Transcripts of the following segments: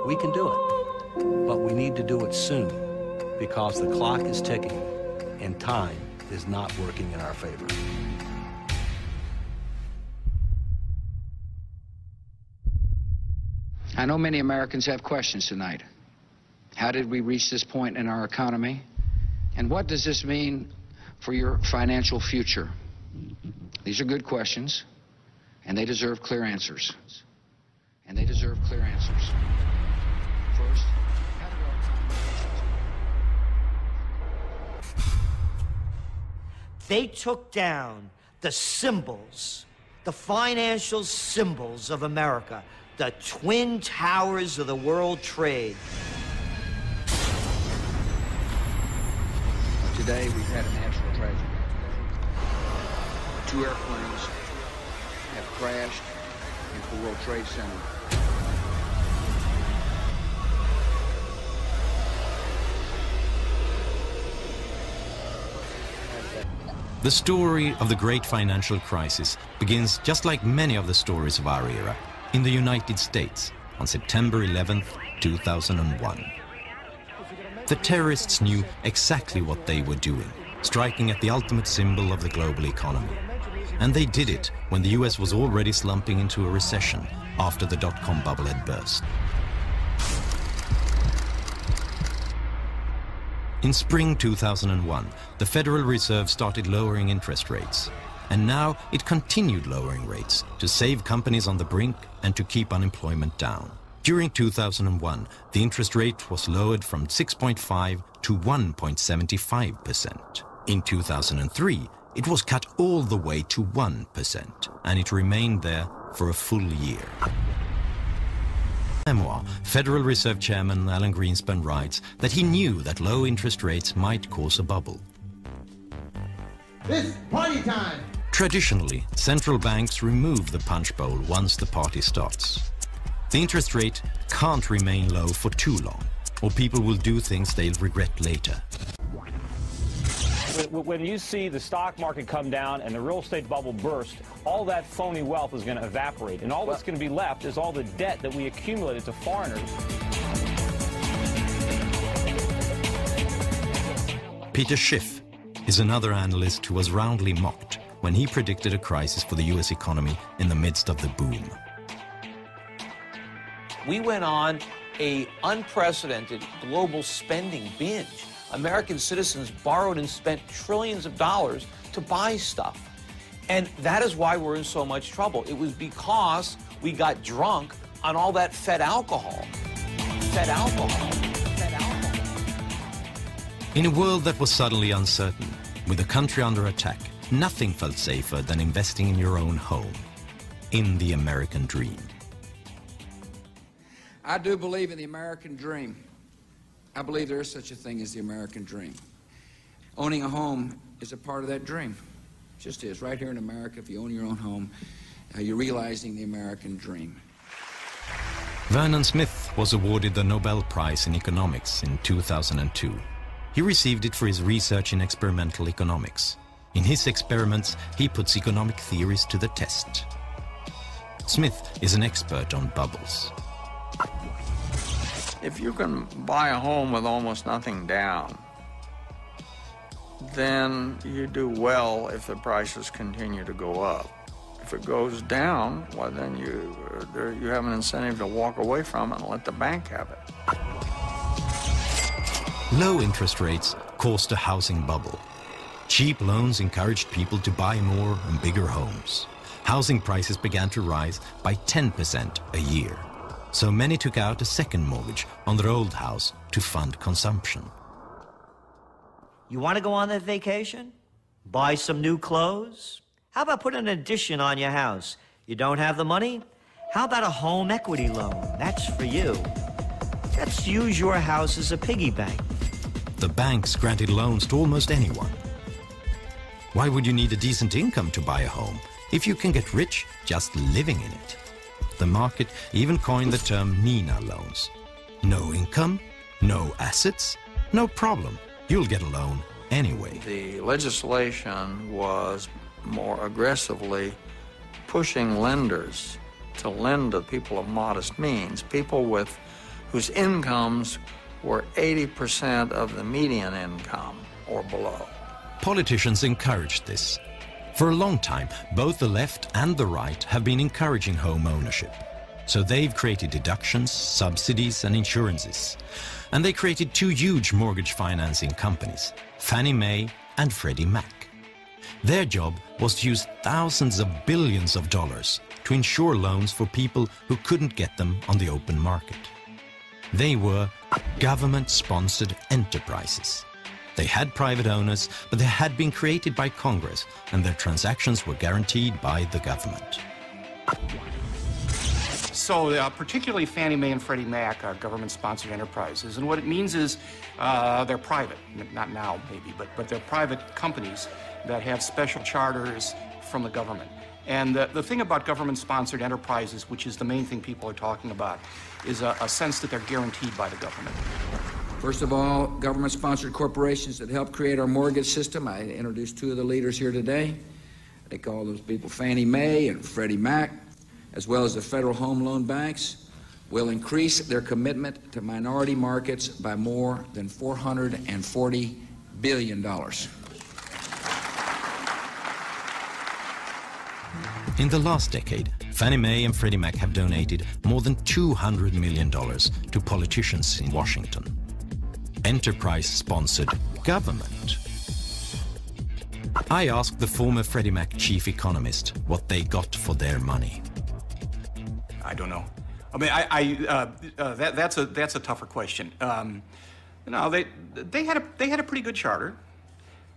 We can do it, but we need to do it soon because the clock is ticking and time is not working in our favor. I know many Americans have questions tonight. How did we reach this point in our economy? And what does this mean for your financial future? These are good questions, and they deserve clear answers. And they deserve clear answers. First, how did our economy... They took down the symbols, the financial symbols of America, the twin towers of the world trade. Today, we've had a national tragedy. 2 airplanes have crashed into the World Trade Center. The story of the great financial crisis begins, just like many of the stories of our era, in the United States on September 11th, 2001. The terrorists knew exactly what they were doing, striking at the ultimate symbol of the global economy. And they did it when the US was already slumping into a recession after the dot-com bubble had burst. In spring 2001, the Federal Reserve started lowering interest rates. And now it continued lowering rates to save companies on the brink and to keep unemployment down. During 2001, the interest rate was lowered from 6.5 to 1.75%. In 2003, it was cut all the way to 1%, and it remained there for a full year. Memoir, Federal Reserve Chairman Alan Greenspan writes that he knew that low interest rates might cause a bubble. It's party time! Traditionally, central banks remove the punch bowl once the party starts. The interest rate can't remain low for too long, or people will do things they'll regret later. When you see the stock market come down and the real estate bubble burst, all that phony wealth is going to evaporate, and all that's going to be left is all the debt that we accumulated to foreigners. Peter Schiff is another analyst who was roundly mocked when he predicted a crisis for the US economy in the midst of the boom. We went on an unprecedented global spending binge. American citizens borrowed and spent trillions of dollars to buy stuff. And that is why we're in so much trouble. It was because we got drunk on all that fed alcohol. Fed alcohol. Fed alcohol. In a world that was suddenly uncertain, with the country under attack, nothing felt safer than investing in your own home, in the American dream. I do believe in the American dream. I believe there is such a thing as the American dream. Owning a home is a part of that dream. It just is. Right here in America, if you own your own home, you're realizing the American dream. Vernon Smith was awarded the Nobel Prize in Economics in 2002. He received it for his research in experimental economics. In his experiments, he puts economic theories to the test. Smith is an expert on bubbles. If you can buy a home with almost nothing down, then you do well if the prices continue to go up. If it goes down, well, then you have an incentive to walk away from it and let the bank have it. Low interest rates caused a housing bubble. Cheap loans encouraged people to buy more and bigger homes. Housing prices began to rise by 10% a year. So many took out a second mortgage on their old house to fund consumption. You want to go on that vacation? Buy some new clothes? How about putting an addition on your house? You don't have the money? How about a home equity loan? That's for you. Let's use your house as a piggy bank. The banks granted loans to almost anyone. Why would you need a decent income to buy a home if you can get rich just living in it? The market even coined the term Nina loans. No income, no assets, no problem. You'll get a loan anyway. The legislation was more aggressively pushing lenders to lend to people of modest means, people whose incomes were 80% of the median income or below. Politicians encouraged this. For a long time, both the left and the right have been encouraging home ownership. So they've created deductions, subsidies and insurances. And they created two huge mortgage financing companies, Fannie Mae and Freddie Mac. Their job was to use thousands of billions of dollars to insure loans for people who couldn't get them on the open market. They were government-sponsored enterprises. They had private owners, but they had been created by Congress, and their transactions were guaranteed by the government. So particularly Fannie Mae and Freddie Mac are government-sponsored enterprises, and what it means is they're private, not now maybe, but they're private companies that have special charters from the government. And the thing about government-sponsored enterprises, which is the main thing people are talking about, is a sense that they're guaranteed by the government. First of all, government-sponsored corporations that help create our mortgage system. I introduced two of the leaders here today. They call those people Fannie Mae and Freddie Mac, as well as the federal home loan banks, will increase their commitment to minority markets by more than $440 billion. In the last decade, Fannie Mae and Freddie Mac have donated more than $200 million to politicians in Washington. Enterprise-sponsored government. I asked the former Freddie Mac chief economist what they got for their money. I don't know. I mean, that's a tougher question. No, they had a pretty good charter.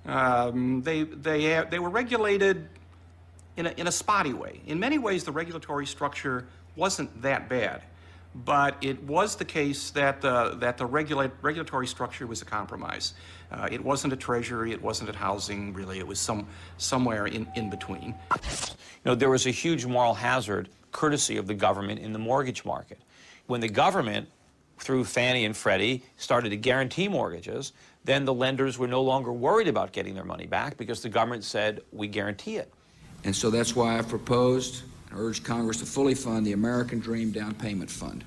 They were regulated in a spotty way. In many ways, the regulatory structure wasn't that bad, but it was the case that the regulatory structure was a compromise. It wasn't a treasury, it wasn't a housing, really. It was somewhere in between. You know, there was a huge moral hazard courtesy of the government in the mortgage market. When the government, through Fannie and Freddie, started to guarantee mortgages, then the lenders were no longer worried about getting their money back because the government said, we guarantee it. And so that's why I've proposed and urged Congress to fully fund the American Dream Down Payment Fund.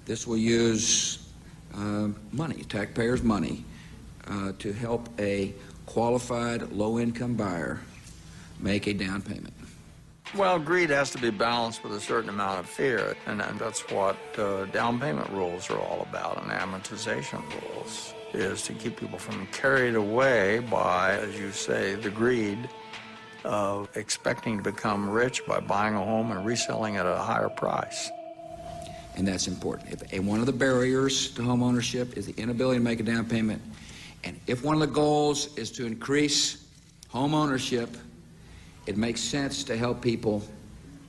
This will use money, taxpayers' money, to help a qualified low-income buyer make a down payment. Well, greed has to be balanced with a certain amount of fear, and that's what down payment rules are all about, and amortization rules, is to keep people from carried away by, as you say, the greed of expecting to become rich by buying a home and reselling it at a higher price. And that's important. If one of the barriers to home ownership is the inability to make a down payment, and if one of the goals is to increase home ownership, it makes sense to help people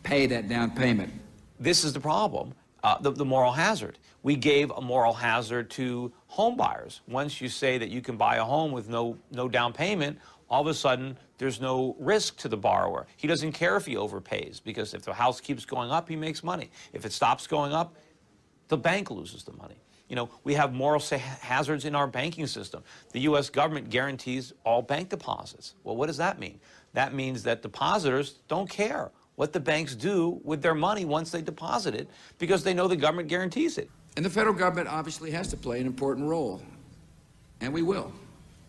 pay that down payment. This is the problem, the moral hazard. We gave a moral hazard to home buyers. Once you say that you can buy a home with no down payment, all of a sudden there's no risk to the borrower. He doesn't care if he overpays, because if the house keeps going up, he makes money. If it stops going up, the bank loses the money. You know, we have moral hazards in our banking system. The U.S. government guarantees all bank deposits. Well, what does that mean? That means that depositors don't care what the banks do with their money once they deposit it, because they know the government guarantees it. And the federal government obviously has to play an important role, and we will.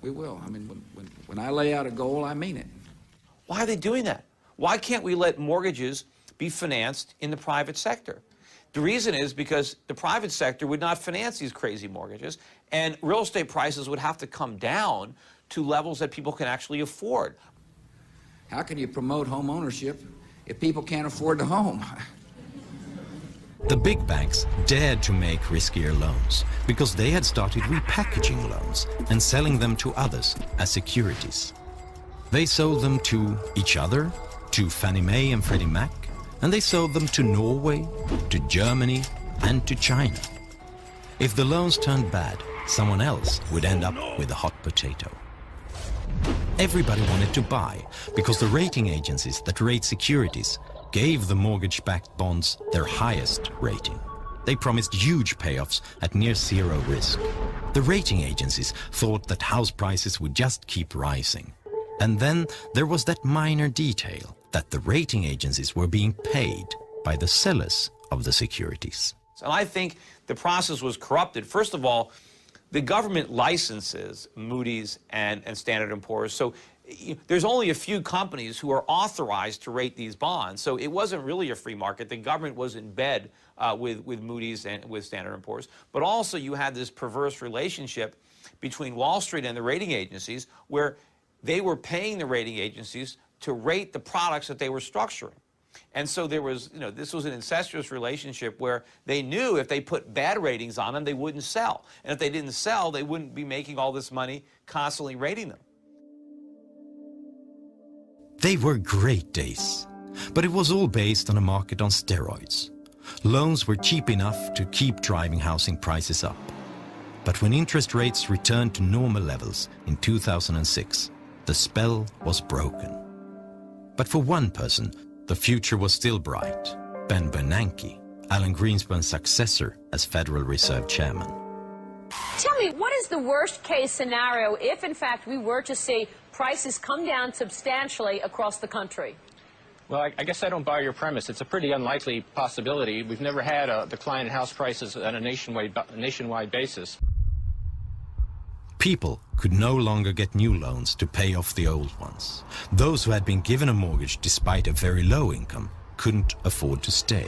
We will. I mean, when I lay out a goal, I mean it. Why are they doing that? Why can't we let mortgages be financed in the private sector? The reason is because the private sector would not finance these crazy mortgages, and real estate prices would have to come down to levels that people can actually afford. How can you promote home ownership if people can't afford the home? The big banks dared to make riskier loans because they had started repackaging loans and selling them to others as securities. They sold them to each other, to Fannie Mae and Freddie Mac, and they sold them to Norway, to Germany, and to China. If the loans turned bad, someone else would end up with a hot potato. Everybody wanted to buy because the rating agencies that rate securities gave the mortgage-backed bonds their highest rating. They promised huge payoffs at near zero risk. The rating agencies thought that house prices would just keep rising. And then there was that minor detail that the rating agencies were being paid by the sellers of the securities. And I think the process was corrupted. First of all, the government licenses Moody's and Standard & Poor's, so there's only a few companies who are authorized to rate these bonds. So it wasn't really a free market. The government was in bed with Moody's and with Standard & Poor's. But also you had this perverse relationship between Wall Street and the rating agencies where they were paying the rating agencies to rate the products that they were structuring. And so there was, this was an incestuous relationship where they knew if they put bad ratings on them, they wouldn't sell. And if they didn't sell, they wouldn't be making all this money constantly rating them. They were great days, but it was all based on a market on steroids. Loans were cheap enough to keep driving housing prices up. But when interest rates returned to normal levels in 2006, the spell was broken. But for one person, the future was still bright. Ben Bernanke, Alan Greenspan's successor as Federal Reserve Chairman. Tell me, what is the worst case scenario if, in fact, we were to see prices come down substantially across the country? Well, I guess I don't buy your premise. It's a pretty unlikely possibility. We've never had a decline in house prices on a nationwide basis. People could no longer get new loans to pay off the old ones. Those who had been given a mortgage despite a very low income couldn't afford to stay.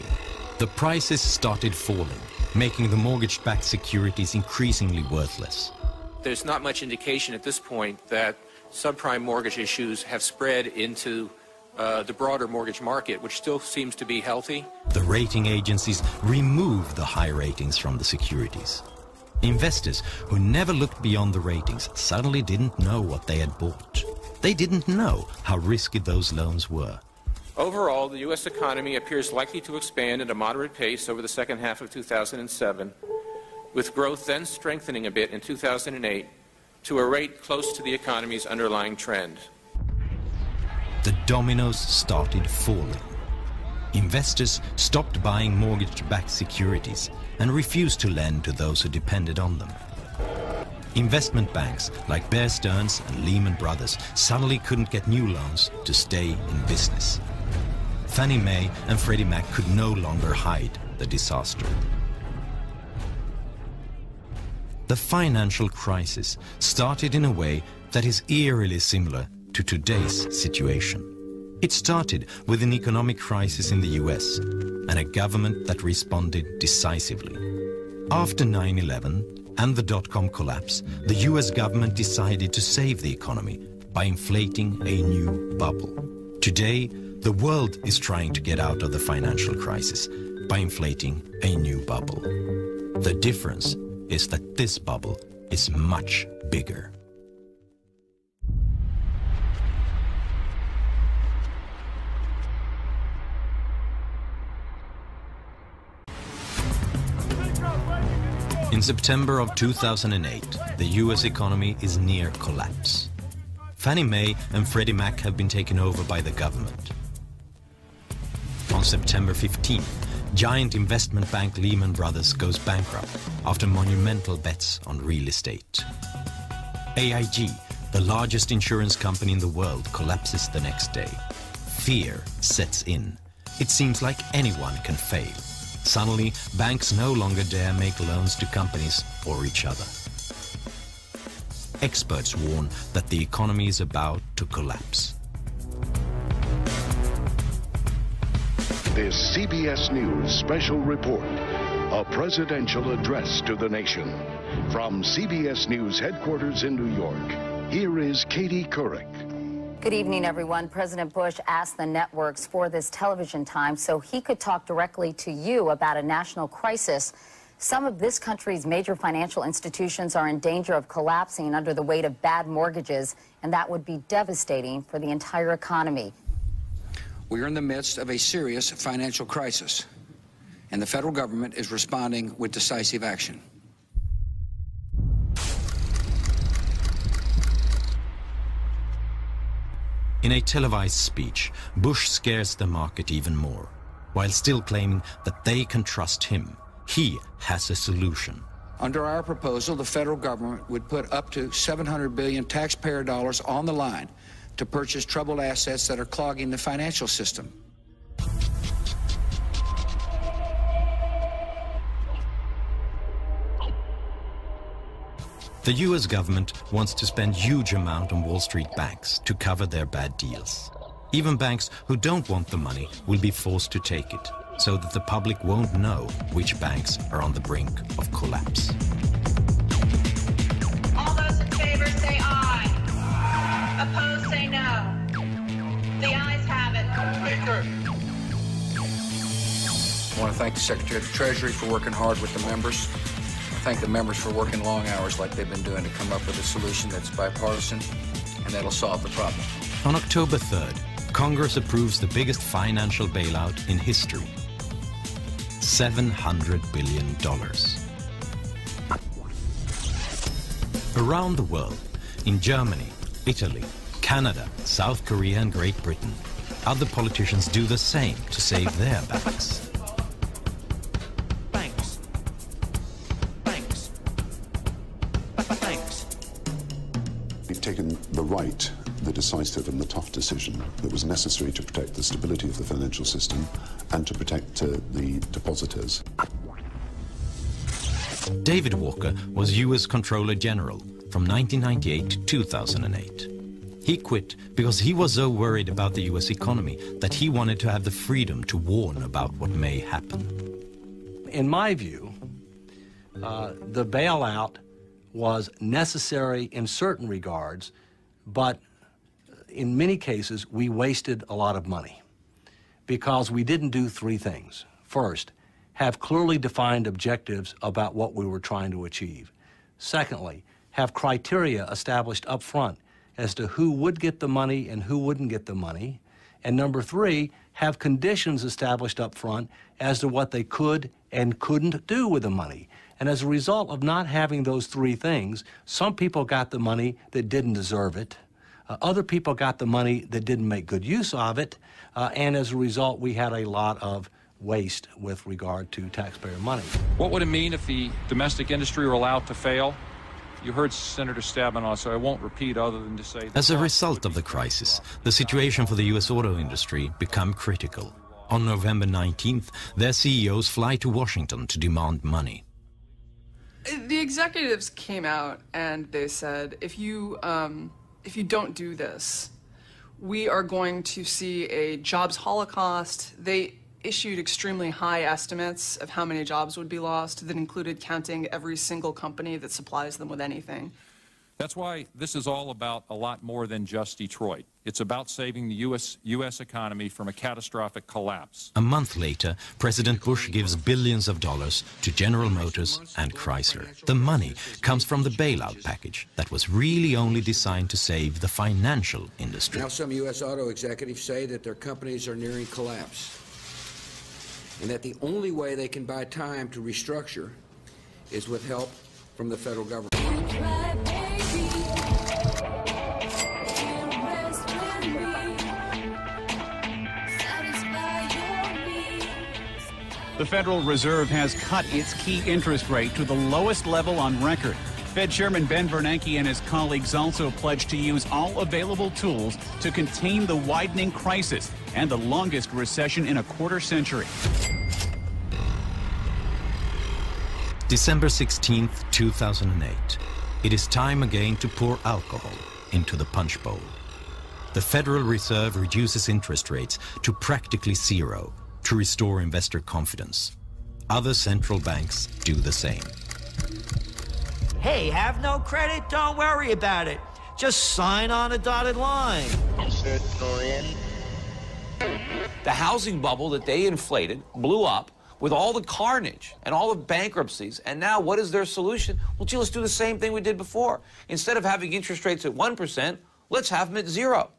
The prices started falling, making the mortgage-backed securities increasingly worthless. There's not much indication at this point that subprime mortgage issues have spread into the broader mortgage market, which still seems to be healthy. The rating agencies removed the high ratings from the securities. Investors who never looked beyond the ratings suddenly didn't know what they had bought. They didn't know how risky those loans were. Overall, the U.S. economy appears likely to expand at a moderate pace over the second half of 2007, with growth then strengthening a bit in 2008 to a rate close to the economy's underlying trend. The dominoes started falling. Investors stopped buying mortgage-backed securities and refused to lend to those who depended on them. Investment banks like Bear Stearns and Lehman Brothers suddenly couldn't get new loans to stay in business. Fannie Mae and Freddie Mac could no longer hide the disaster. The financial crisis started in a way that is eerily similar to today's situation. It started with an economic crisis in the US and a government that responded decisively. After 9/11 and the dot-com collapse, the US government decided to save the economy by inflating a new bubble. Today, the world is trying to get out of the financial crisis by inflating a new bubble. The difference is that this bubble is much bigger. In September of 2008, the US economy is near collapse. Fannie Mae and Freddie Mac have been taken over by the government. On September 15th, giant investment bank Lehman Brothers goes bankrupt after monumental bets on real estate. AIG, the largest insurance company in the world, collapses the next day. Fear sets in. It seems like anyone can fail. Suddenly, banks no longer dare make loans to companies or each other. Experts warn that the economy is about to collapse. This CBS News special report, a presidential address to the nation. From CBS News headquarters in New York, here is Katie Couric. Good evening, everyone. President Bush asked the networks for this television time so he could talk directly to you about a national crisis. Some of this country's major financial institutions are in danger of collapsing under the weight of bad mortgages, and that would be devastating for the entire economy. We are in the midst of a serious financial crisis, and the federal government is responding with decisive action. In a televised speech, Bush scares the market even more, while still claiming that they can trust him. He has a solution. Under our proposal, the federal government would put up to $700 billion taxpayer dollars on the line to purchase troubled assets that are clogging the financial system. The US government wants to spend huge amount on Wall Street banks to cover their bad deals. Even banks who don't want the money will be forced to take it, so that the public won't know which banks are on the brink of collapse. All those in favor say aye. Opposed say no. The ayes have it. Speaker. I want to thank the Secretary of the Treasury for working hard with the members. I thank the members for working long hours like they've been doing to come up with a solution that's bipartisan and that'll solve the problem. On October 3rd, Congress approves the biggest financial bailout in history. $700 billion. Around the world, in Germany, Italy, Canada, South Korea and Great Britain, other politicians do the same to save their banks. We've taken the right, the decisive and the tough decision that was necessary to protect the stability of the financial system and to protect the depositors. David Walker was US Comptroller General from 1998 to 2008. He quit because he was so worried about the US economy that he wanted to have the freedom to warn about what may happen. In my view, the bailout was necessary in certain regards, but in many cases we wasted a lot of money because we didn't do three things. First, have clearly defined objectives about what we were trying to achieve. Secondly, have criteria established up front as to who would get the money and who wouldn't get the money. And number three, have conditions established up front as to what they could and couldn't do with the money. And as a result of not having those three things, some people got the money that didn't deserve it. Other people got the money that didn't make good use of it. And as a result, we had a lot of waste with regard to taxpayer money. What would it mean if the domestic industry were allowed to fail? You heard Senator Stabenow, so I won't repeat other than to say... As a result of the crisis, the situation for the US auto industry became critical. On November 19th, their CEOs fly to Washington to demand money. The executives came out and they said, if you don't do this, we are going to see a jobs holocaust. They issued extremely high estimates of how many jobs would be lost that included counting every single company that supplies them with anything. That's why this is all about a lot more than just Detroit. It's about saving the U.S. economy from a catastrophic collapse. A month later, President Bush gives billions of dollars to General Motors and Chrysler. The money comes from the bailout package that was really only designed to save the financial industry. Now some U.S. auto executives say that their companies are nearing collapse, and that the only way they can buy time to restructure is with help from the federal government. The Federal Reserve has cut its key interest rate to the lowest level on record. Fed Chairman Ben Bernanke and his colleagues also pledged to use all available tools to contain the widening crisis and the longest recession in a quarter century. December 16th, 2008. It is time again to pour alcohol into the punch bowl. The Federal Reserve reduces interest rates to practically zero to restore investor confidence. Other central banks do the same. Hey, have no credit? Don't worry about it. Just sign on a dotted line. The housing bubble that they inflated blew up with all the carnage and all the bankruptcies. And now what is their solution? Well, gee, let's do the same thing we did before. Instead of having interest rates at 1%, let's have them at 0.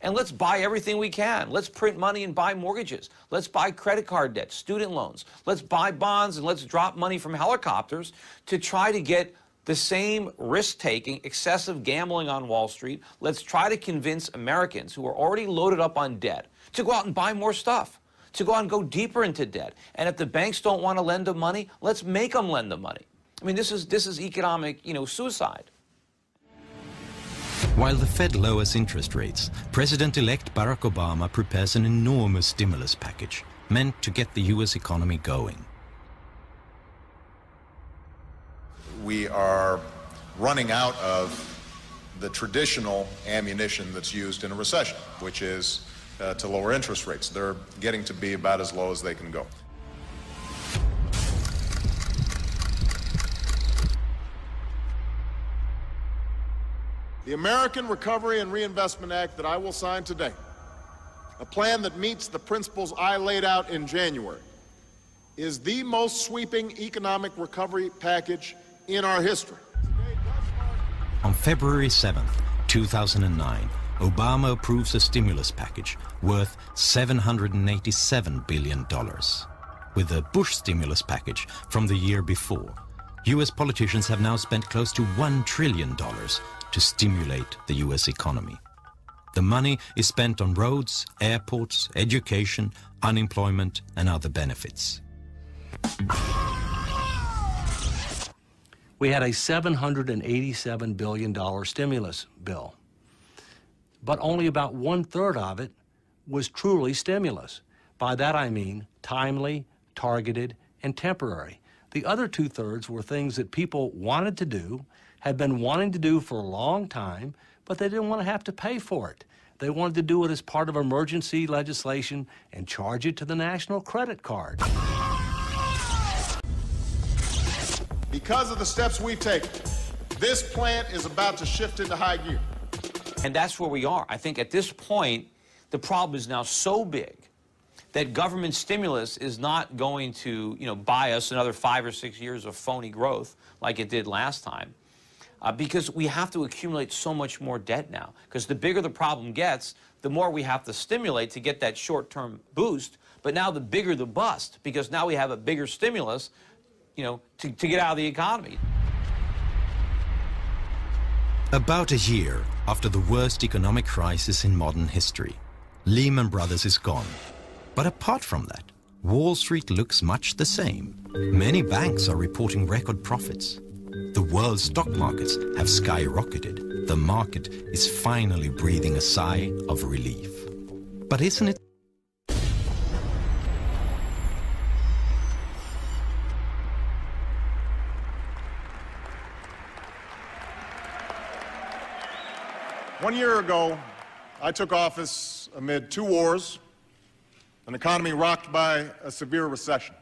And let's buy everything we can. Let's print money and buy mortgages. Let's buy credit card debt, student loans. Let's buy bonds and let's drop money from helicopters to try to get the same risk-taking, excessive gambling on Wall Street. Let's try to convince Americans who are already loaded up on debt to go out and buy more stuff, to go out and go deeper into debt. And if the banks don't want to lend them money, let's make them lend them money. I mean, this is economic, suicide. While the Fed lowers interest rates, President-elect Barack Obama prepares an enormous stimulus package meant to get the U.S. economy going. We are running out of the traditional ammunition that's used in a recession, which is to lower interest rates. They're getting to be about as low as they can go. The American Recovery and Reinvestment Act that I will sign today, a plan that meets the principles I laid out in January, is the most sweeping economic recovery package in our history. On February 7th, 2009, Obama approves a stimulus package worth $787 billion. With the Bush stimulus package from the year before, U.S. politicians have now spent close to $1 trillion to stimulate the U.S. economy. The money is spent on roads, airports, education, unemployment, and other benefits. We had a $787 billion stimulus bill, but only about 1/3 of it was truly stimulus. By that I mean timely, targeted, and temporary. The other 2/3 were things that people wanted to do, had been wanting to do for a long time, but they didn't want to have to pay for it. They wanted to do it as part of emergency legislation and charge it to the national credit card. Because of the steps we've taken, this plant is about to shift into high gear. And that's where we are. I think at this point, the problem is now so big that government stimulus is not going to, buy us another 5 or 6 years of phony growth like it did last time. Because we have to accumulate so much more debt now. Because the bigger the problem gets, the more we have to stimulate to get that short-term boost. But now the bigger the bust, because now we have a bigger stimulus, to get out of the economy. About a year after the worst economic crisis in modern history, Lehman Brothers is gone. But apart from that, Wall Street looks much the same. Many banks are reporting record profits. The world's stock markets have skyrocketed. The market is finally breathing a sigh of relief. But isn't it? One year ago, I took office amid 2 wars, an economy rocked by a severe recession,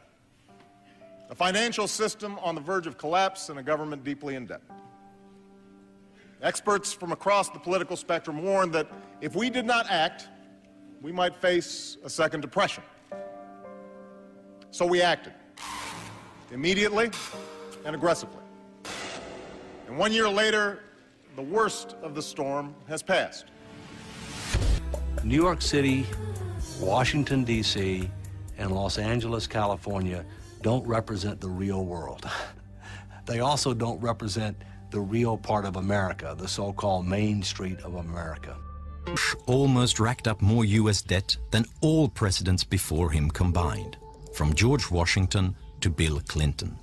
a financial system on the verge of collapse, and a government deeply in debt. Experts from across the political spectrum warned that if we did not act, we might face a second depression. So we acted, immediately and aggressively. And 1 year later, the worst of the storm has passed. New York City, Washington, D.C., and Los Angeles, California don't represent the real world. They also don't represent the real part of America, the so-called Main Street of America. Bush almost racked up more U.S. debt than all presidents before him combined, from George Washington to Bill Clinton.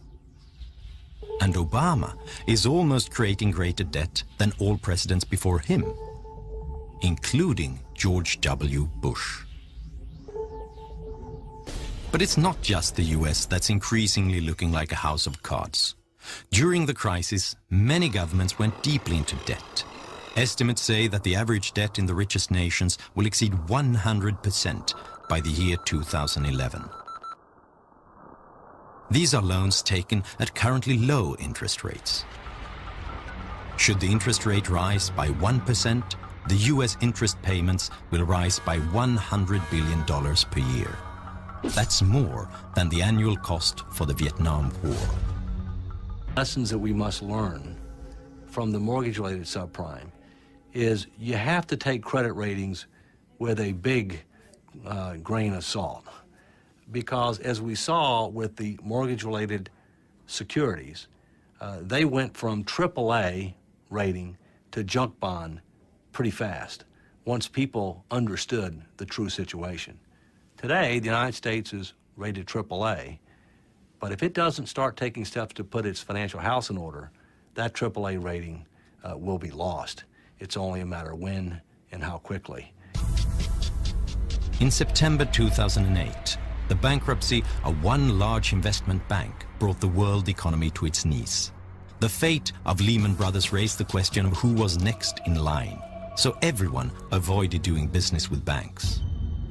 And Obama is almost creating greater debt than all presidents before him, including George W. Bush. But it's not just the US that's increasingly looking like a house of cards. During the crisis, many governments went deeply into debt. Estimates say that the average debt in the richest nations will exceed 100% by the year 2011. These are loans taken at currently low interest rates. Should the interest rate rise by 1%, the US interest payments will rise by $100 billion per year. That's more than the annual cost for the Vietnam War. Lessons that we must learn from the mortgage-related subprime is you have to take credit ratings with a big grain of salt. Because as we saw with the mortgage-related securities, they went from AAA rating to junk bond pretty fast once people understood the true situation. Today, the United States is rated AAA, but if it doesn't start taking steps to put its financial house in order, that AAA rating will be lost. It's only a matter of when and how quickly. In September 2008, the bankruptcy of one large investment bank brought the world economy to its knees. The fate of Lehman Brothers raised the question of who was next in line, so everyone avoided doing business with banks.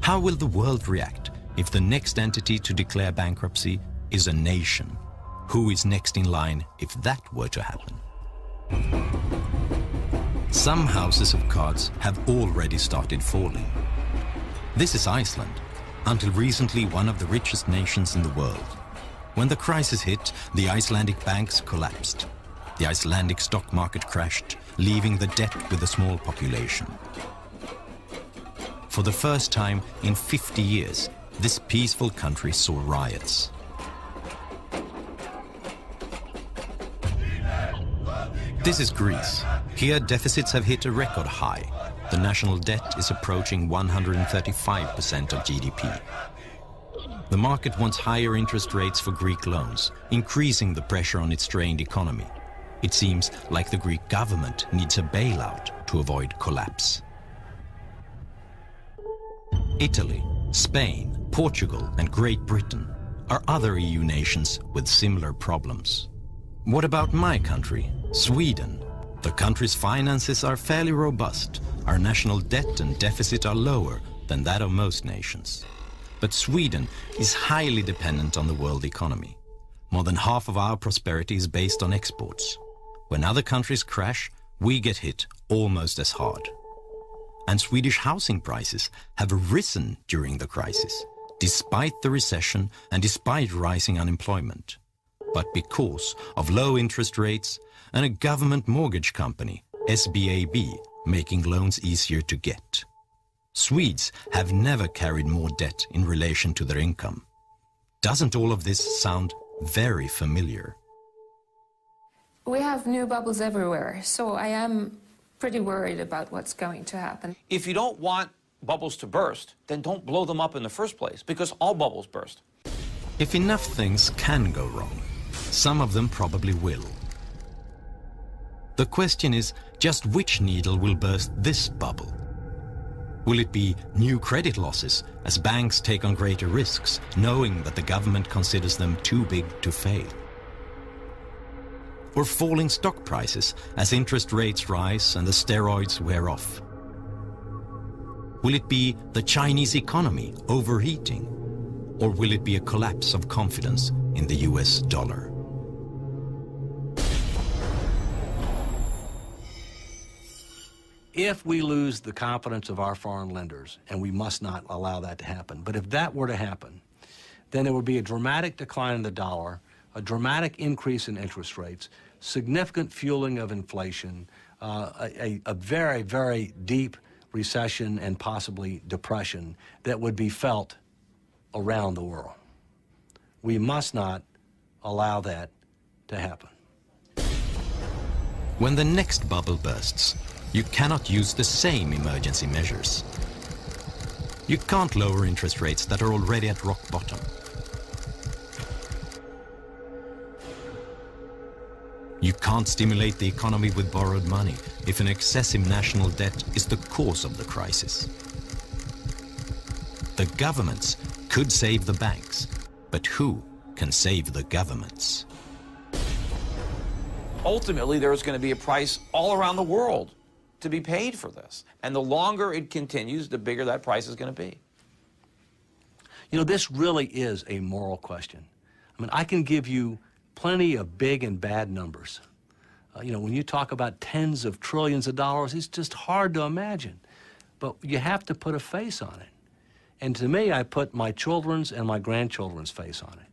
How will the world react if the next entity to declare bankruptcy is a nation? Who is next in line if that were to happen? Some houses of cards have already started falling. This is Iceland, until recently one of the richest nations in the world. When the crisis hit, the Icelandic banks collapsed. The Icelandic stock market crashed, leaving the debt with a small population. For the first time in 50 years, this peaceful country saw riots. This is Greece. Here, deficits have hit a record high. The national debt is approaching 135% of GDP. The market wants higher interest rates for Greek loans, increasing the pressure on its strained economy. It seems like the Greek government needs a bailout to avoid collapse. Italy, Spain, Portugal, and Great Britain are other EU nations with similar problems. What about my country, Sweden? The country's finances are fairly robust. Our national debt and deficit are lower than that of most nations. But Sweden is highly dependent on the world economy. More than half of our prosperity is based on exports. When other countries crash, we get hit almost as hard. And Swedish housing prices have risen during the crisis, despite the recession and despite rising unemployment. But because of low interest rates and a government mortgage company, SBAB, making loans easier to get. Swedes have never carried more debt in relation to their income. Doesn't all of this sound very familiar? We have new bubbles everywhere, so I am pretty worried about what's going to happen. If you don't want bubbles to burst, then don't blow them up in the first place, because all bubbles burst. If enough things can go wrong, some of them probably will. The question is just which needle will burst this bubble? Will it be new credit losses as banks take on greater risks, knowing that the government considers them too big to fail? Or falling stock prices as interest rates rise and the steroids wear off? Will it be the Chinese economy overheating? Or will it be a collapse of confidence in the US dollar? If we lose the confidence of our foreign lenders, and we must not allow that to happen, but if that were to happen, then there would be a dramatic decline in the dollar, a dramatic increase in interest rates, significant fueling of inflation, a very, very deep recession and possibly depression that would be felt around the world. We must not allow that to happen. When the next bubble bursts, you cannot use the same emergency measures. You can't lower interest rates that are already at rock bottom. You can't stimulate the economy with borrowed money if an excessive national debt is the cause of the crisis. The governments could save the banks, but who can save the governments? Ultimately, there's going to be a price all around the world to be paid for this. And the longer it continues, the bigger that price is going to be. You know, this really is a moral question. I mean, I can give you plenty of big and bad numbers. You know, when you talk about tens of trillions of dollars, it's just hard to imagine. But you have to put a face on it. And to me, I put my children's and my grandchildren's face on it.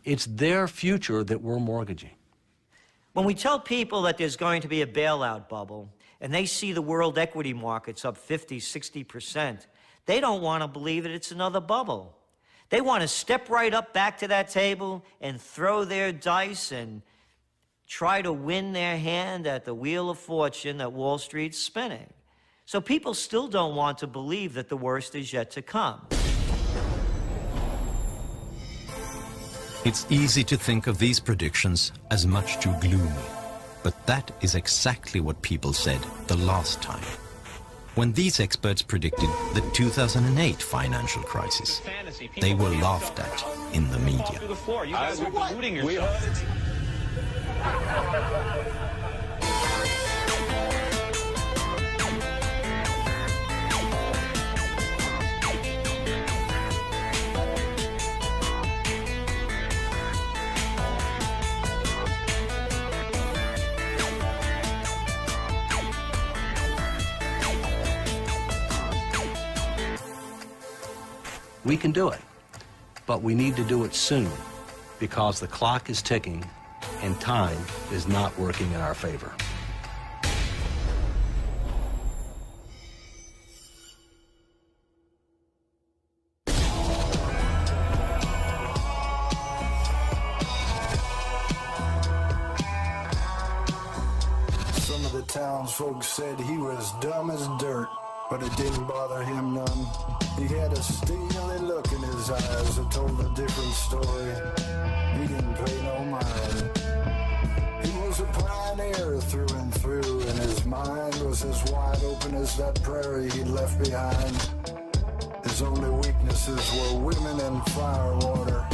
It's their future that we're mortgaging. When we tell people that there's going to be a bailout bubble, and they see the world equity markets up 50, 60%, they don't want to believe that it's another bubble. They want to step right up back to that table and throw their dice and try to win their hand at the wheel of fortune that Wall Street's spinning. So people still don't want to believe that the worst is yet to come. It's easy to think of these predictions as much too gloomy. But that is exactly what people said the last time, when these experts predicted the 2008 financial crisis. They were laughed at in the media. We can do it, but we need to do it soon because the clock is ticking and time is not working in our favor. Some of the townsfolk said he was dumb as dirt, but it didn't bother him none. He had a steely look in his eyes that told a different story. He didn't pay no mind. He was a pioneer through and through, and his mind was as wide open as that prairie he'd left behind. His only weaknesses were women and firewater.